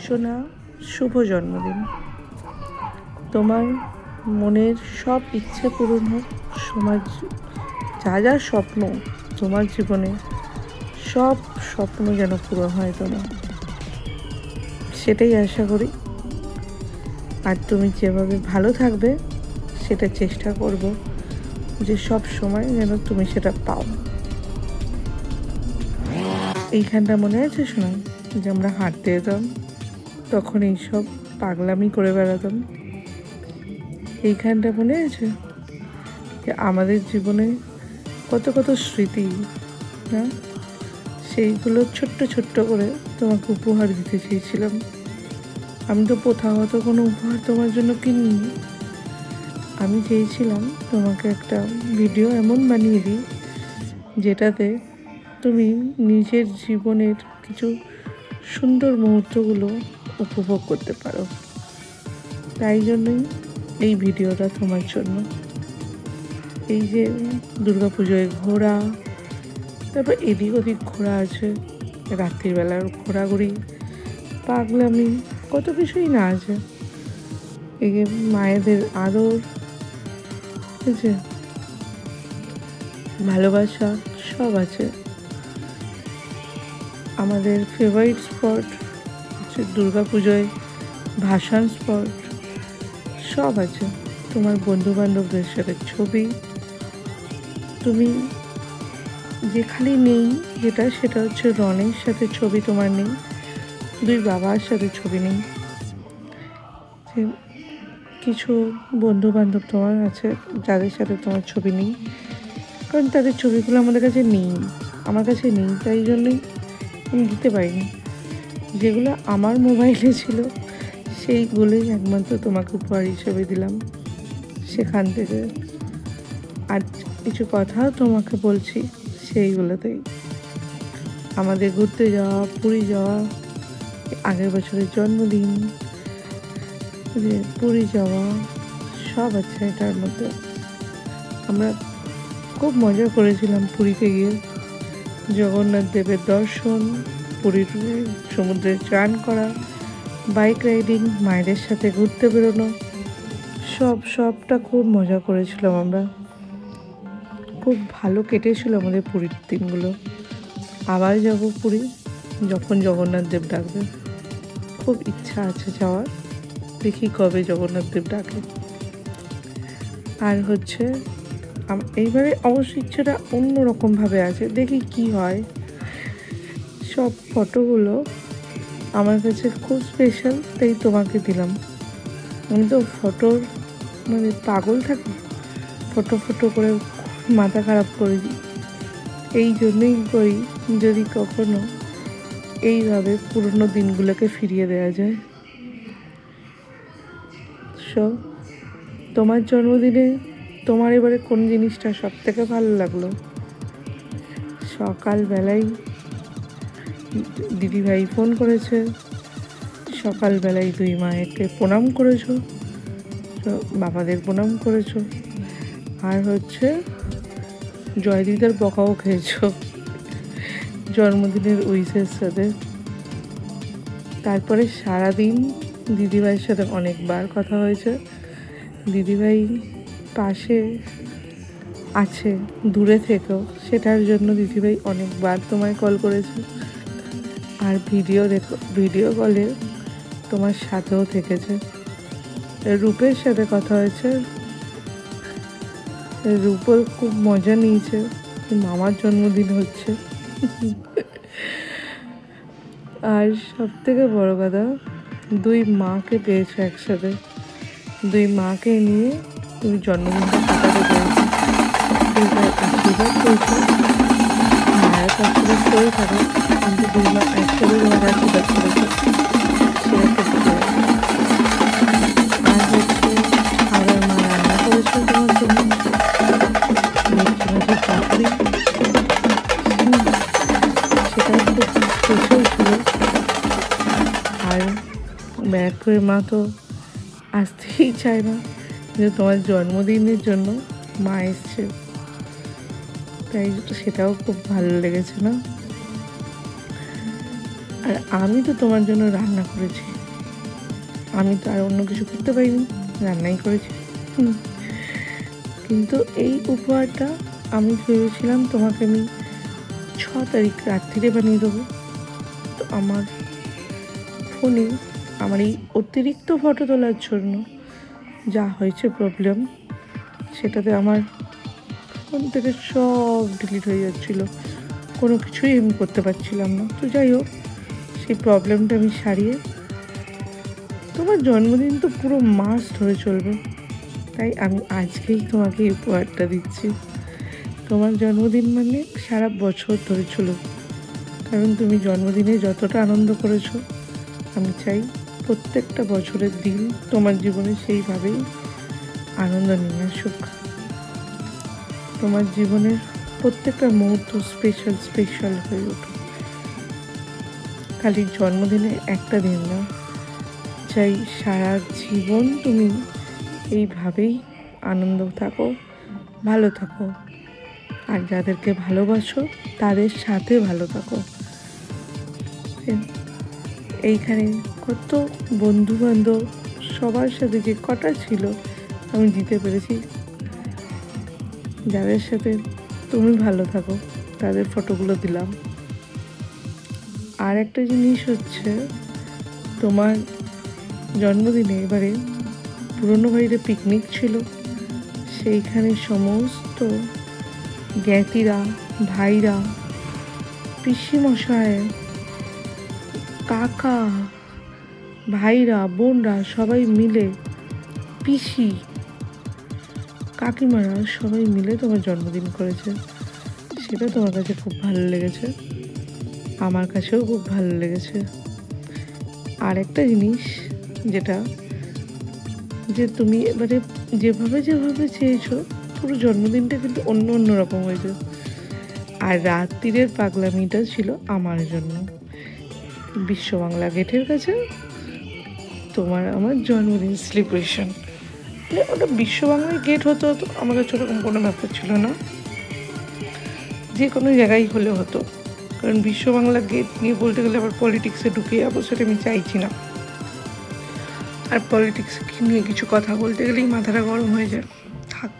সোনা, শুভ জন্মদিন। তোমার মনের সব ইচ্ছে পূরণ হোক। সমাজ যা যা স্বপ্ন তোমার জীবনে, সব স্বপ্ন যেন পূরণ হয় তোমার, সেটাই আশা করি। আর তুমি যেভাবে ভালো থাকবে সেটা চেষ্টা করব যে সব সময় যেন তুমি সেটা পাও। এইখানটা মনে আছে শোনা, যে আমরা হাঁটতে যেতাম তখন এইসব পাগলামি করে বেড়াতাম। এইখানটা মনে আছে যে আমাদের জীবনে কত কত স্মৃতি, হ্যাঁ, সেইগুলো ছোট্ট ছোট্ট করে তোমাকে উপহার দিতে চেয়েছিলাম। আমি তো প্রথাগত কোনো উপহার তোমার জন্য কিনিনি। আমি চেয়েছিলাম তোমাকে একটা ভিডিও এমন বানিয়ে দিই যেটাতে তুমি নিজের জীবনের কিছু সুন্দর মুহূর্তগুলো উপভোগ করতে পারো। তাই জন্যই এই ভিডিওটা তোমার জন্য। এই যে দুর্গাপুজোয় ঘোরা, তারপর এদিক ওদিক ঘোরা আছে, রাত্রিবেলার ঘোরাঘুরি, পাগলামি, কত কিছুই না আছে। এই যে মায়েদের আদর, আছে ভালোবাসা, সব আছে। আমাদের ফেভারিট স্পট হচ্ছে দুর্গাপুজোয় ভাসান স্পট, সব আছে। তোমার বন্ধুবান্ধবদের সাথে ছবি, তুমি যেখানে নেই যেটা, সেটা হচ্ছে রনের সাথে ছবি তোমার নেই, দুই বাবার সাথে ছবি নেই। কিছু বন্ধু বান্ধব তোমার আছে যাদের সাথে তোমার ছবি নেই, কারণ তাদের ছবিগুলো আমাদের কাছে নেই, আমার কাছে নেই, তাই জন্যই আমি দিতে পারিনি। যেগুলো আমার মোবাইলে ছিল সেইগুলোই একমাত্র তোমাকে উপহার হিসেবে দিলাম সেখান থেকে। আর কিছু কথাও তোমাকে বলছি সেইগুলোতেই। আমাদের ঘুরতে যাওয়া, পুরী যাওয়া, আগের বছরের জন্মদিন, যে পুরী যাওয়া, সব আছে এটার মধ্যে। আমরা খুব মজা করেছিলাম পুরীতে গিয়ে। জগন্নাথ দেবের দর্শন, পুরীর সমুদ্রে স্নান করা, বাইক রাইডিং, মায়েদের সাথে ঘুরতে বেরোনো, সবটা খুব মজা করেছিলাম আমরা। খুব ভালো কেটেছিল আমাদের পুরীর দিনগুলো। আবার যাব পুরী যখন জগন্নাথ দেব ডাকবে। খুব ইচ্ছা আছে যাওয়ার, দেখি কবে জগন্নাথ দেব ডাকে। আর হচ্ছে এইবারে অবশ্য ইচ্ছাটা অন্যরকমভাবে আছে, দেখি কি হয়। সব ফটোগুলো আমার কাছে খুব স্পেশাল, তাই তোমাকে দিলাম। আমি তো ফটোর পাগল থাকি, ফটো করে মাথা খারাপ করে দিই। এই জন্যই করি, যদি কখনো এইভাবে পুরনো দিনগুলোকে ফিরিয়ে দেওয়া যায়। তোমার জন্মদিনে তোমার এবারে কোন জিনিসটা সব থেকে ভালো লাগলো? সকালবেলায় দিদিভাই ফোন করেছে, সকালবেলায় দুই মায়েরকে প্রণাম করেছো, বাবাদের প্রণাম করেছো, আর হচ্ছে জয়দিদার বকাও খেয়েছো জন্মদিনের উইশের সাথে। তারপরে সারাদিন দিদিভাইয়ের সাথে অনেকবার কথা হয়েছে। দিদিভাই পাশে আছে দূরে থেকেও, সেটার জন্য দিদিভাই অনেকবার তোমায় কল করেছে। আর ভিডিও কলে তোমার সাথেও থেকেছে। রূপের সাথে কথা হয়েছে, রূপও খুব মজা নিয়েছে, মামার জন্মদিন হচ্ছে। আর সব থেকে বড় কথা, দুই মাকে পেয়েছো একসাথে। দুই মাকে নিয়ে তুমি জন্মদিনটা কাটাতে পেরেছো, আশীর্বাদ করেছো। মায়ের আশীর্বাদ করে থাকো, কিন্তু দুই মা একসাথে তোমাকে আশীর্বাদ করেছো, সেটা খুব ভালো। আর হচ্ছে আবার মা রান্না করেছো তোমার জন্য পাপড়ি, সেটাও খুব স্পেশাল ছিল। আর ব্যাক করে মা তো আসতেই চায় না যে তোমার জন্মদিনের জন্য মা এসছে, তাই সেটাও খুব ভালো লেগেছে না? আর আমি তো তোমার জন্য রান্না করেছি, আমি তো আর অন্য কিছু করতে পারিনি, রান্নাই করেছি। কিন্তু এই উপহারটা আমি ভেবেছিলাম তোমাকে আমি 6 তারিখ রাত্রিরে বানিয়ে দেবো। তো আমার ফোনে আমার এই অতিরিক্ত ফটো তোলার জন্য যা হয়েছে প্রবলেম, সেটাতে আমার ফোন থেকে সব ডিলিট হয়ে যাচ্ছিলো, কোনো কিছুই আমি করতে পারছিলাম না। তো যাই হোক, সেই প্রবলেমটা আমি সারিয়ে তোমার জন্মদিন তো পুরো মাস ধরে চলবে, তাই আমি আজকেই তোমাকে এই উপহারটা দিচ্ছি। তোমার জন্মদিন মানে সারা বছর ধরে চলুক, কারণ তুমি জন্মদিনে যতটা আনন্দ করেছো, আমি চাই প্রত্যেকটা বছরের দিন তোমার জীবনে সেইভাবেই আনন্দ নিয়ে আসুক। তোমার জীবনের প্রত্যেকটা মুহূর্ত স্পেশাল হয়ে উঠুক। খালি জন্মদিনে একটা দিন না, চাই সারা জীবন তুমি এইভাবেই আনন্দ থাকো, ভালো থাকো, আর যাদেরকে ভালোবাসো তাদের সাথে ভালো থাকো। এইখানে কত বন্ধু বান্ধব সবার সাথে যে কটা ছিল আমি দিতে পেরেছি। যাদের সাথে তুমি ভালো থাকো তাদের ফটোগুলো দিলাম। আর একটা জিনিস হচ্ছে, তোমার জন্মদিনে এবারে পুরনো বাড়িতে পিকনিক ছিল, সেইখানে সমস্ত জ্ঞাতিরা, ভাইরা, পিসিমশাই, কাকা, ভাইরা, বোনরা সবাই মিলে, পিসি, কাকিমারা সবাই মিলে তোমার জন্মদিন করেছে। সেটা তোমার কাছে খুব ভালো লেগেছে, আমার কাছেও খুব ভালো লেগেছে। আর একটা জিনিস যেটা, যে তুমি এবারে যেভাবে চেয়েছো পুরো জন্মদিনটা কিন্তু অন্য রকম হয়েছে। আর রাত্রিরের পাগলামিটা ছিল আমার জন্য, বিশ্ব বাংলা গেটের কাছে তোমার আমার জন্মদিন সেলিব্রেশন। ওটা বিশ্ব বাংলায় গেট হতো, তো আমার কাছে ওরকম কোনো ব্যাপার ছিল না, যে কোনো জায়গায় হলে হতো। কারণ বিশ্ব বাংলা গেট নিয়ে বলতে গেলে আবার পলিটিক্সে ঢুকে যাবো, সেটা আমি চাইছি না। আর পলিটিক্স নিয়ে কিছু কথা বলতে গেলেই মাথাটা গরম হয়ে যায়, থাক।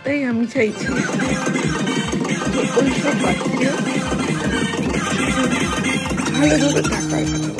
তাই আমি চাইছি ওই সব বাদ দিয়ে ভালোভাবে থাকার কথা।